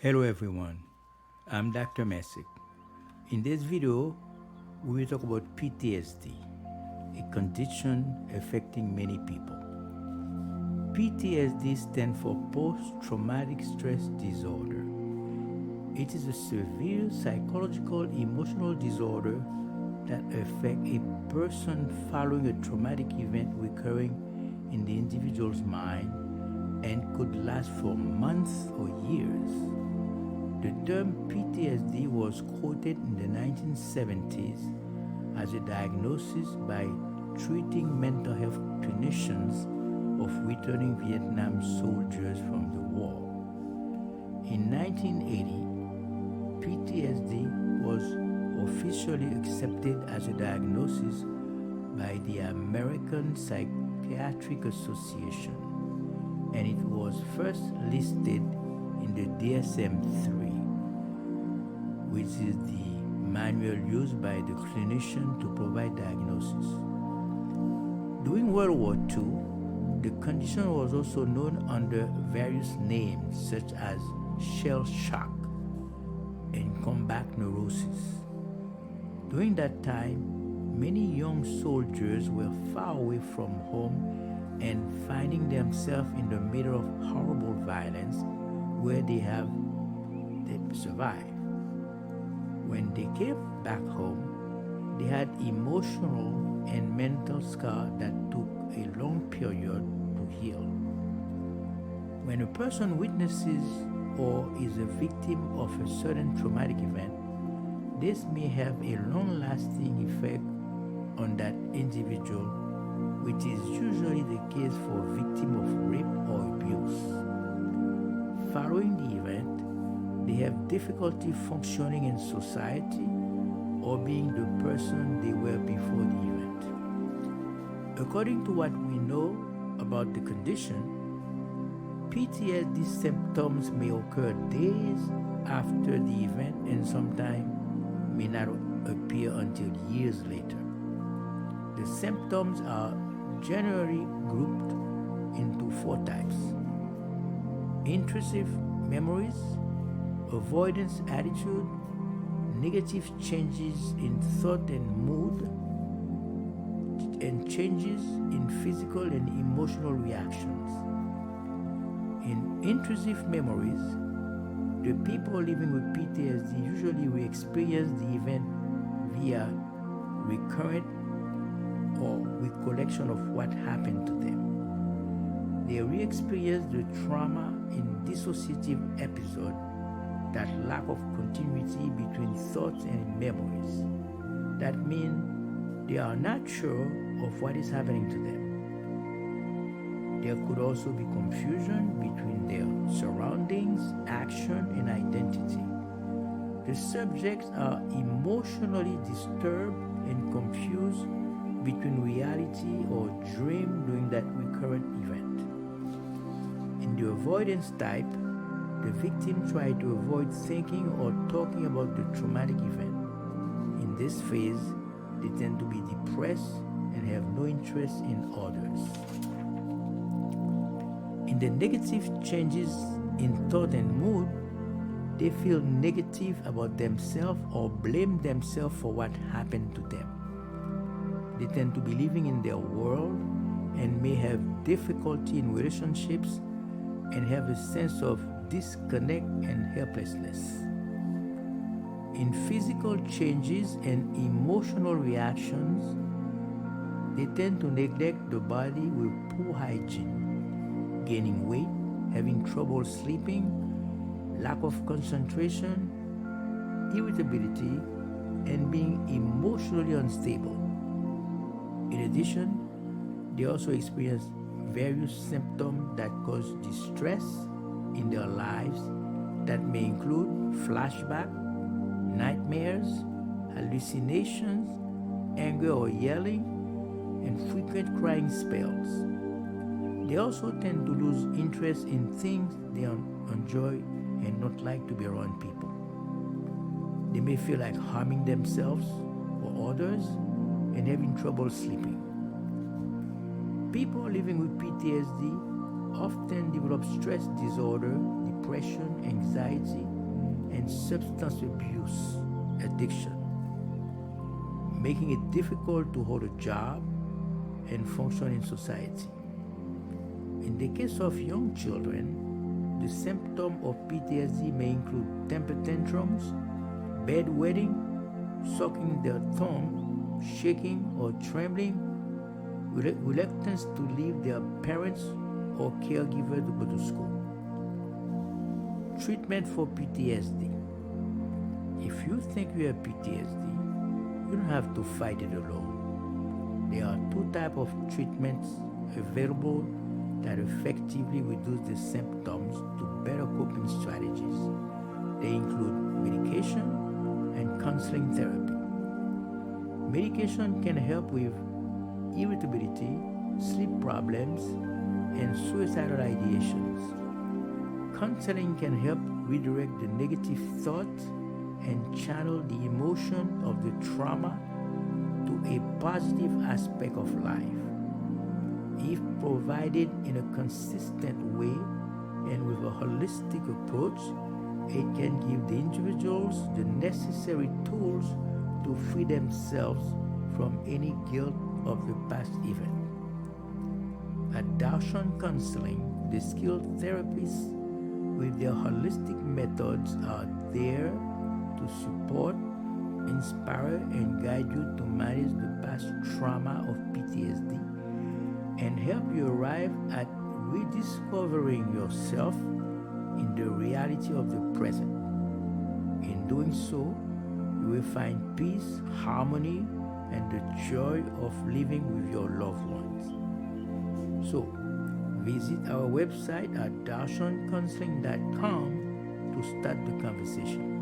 Hello everyone, I'm Dr. Massac. In this video, we will talk about PTSD, a condition affecting many people. PTSD stands for post-traumatic stress disorder. It is a severe psychological emotional disorder that affects a person following a traumatic event recurring in the individual's mind and could last for months or years. The term PTSD was quoted in the 1970s as a diagnosis by treating mental health clinicians of returning Vietnam soldiers from the war. In 1980, PTSD was officially accepted as a diagnosis by the American Psychiatric Association, and it was first listed in the DSM-3, which is the manual used by the clinician to provide diagnosis. During World War II, the condition was also known under various names such as shell shock and combat neurosis. During that time, many young soldiers were far away from home and finding themselves in the middle of horrible violence where they survived. When they came back home, they had emotional and mental scars that took a long period to heal. When a person witnesses or is a victim of a certain traumatic event, this may have a long-lasting effect on that individual, which is usually the case for victims of rape or abuse. Following the event, they have difficulty functioning in society or being the person they were before the event. According to what we know about the condition, PTSD symptoms may occur days after the event and sometimes may not appear until years later. The symptoms are generally grouped into 4 types: intrusive memories, avoidance attitude, negative changes in thought and mood, and changes in physical and emotional reactions. In intrusive memories, the people living with PTSD usually re-experience the event via recurrent or recollection of what happened to them. They re-experience the trauma in dissociative episode, that lack of continuity between thoughts and memories. That means they are not sure of what is happening to them. There could also be confusion between their surroundings, action, and identity. The subjects are emotionally disturbed and confused between reality or dream during that recurrent event. In the avoidance type, the victim tries to avoid thinking or talking about the traumatic event. In this phase, they tend to be depressed and have no interest in others. In the negative changes in thought and mood, they feel negative about themselves or blame themselves for what happened to them. They tend to be living in their world and may have difficulty in relationships and have a sense of disconnect and helplessness. In physical changes and emotional reactions, they tend to neglect the body with poor hygiene, gaining weight, having trouble sleeping, lack of concentration, irritability, and being emotionally unstable. In addition, they also experience various symptoms that cause distress in their lives that may include flashbacks, nightmares, hallucinations, anger or yelling, and frequent crying spells. They also tend to lose interest in things they enjoy and not like to be around people. They may feel like harming themselves or others and having trouble sleeping. People living with PTSD often develop stress disorder, depression, anxiety, and substance abuse addiction, making it difficult to hold a job and function in society. In the case of young children, the symptom of PTSD may include temper tantrums, bedwetting, sucking their thumb, shaking or trembling, reluctance to leave their parents or caregiver to go to school. Treatment for PTSD. If you think you have PTSD, you don't have to fight it alone. There are two types of treatments available that effectively reduce the symptoms to better coping strategies. They include medication and counseling therapy. Medication can help with irritability, sleep problems, and suicidal ideations. Counseling can help redirect the negative thoughts and channel the emotion of the trauma to a positive aspect of life. If provided in a consistent way and with a holistic approach, it can give the individuals the necessary tools to free themselves from any guilt of the past event. At Darshancounselling, the skilled therapists with their holistic methods are there to support, inspire, and guide you to manage the past trauma of PTSD and help you arrive at rediscovering yourself in the reality of the present. In doing so, you will find peace, harmony, and the joy of living with your loved ones. So, visit our website at darshancounselling.com to start the conversation.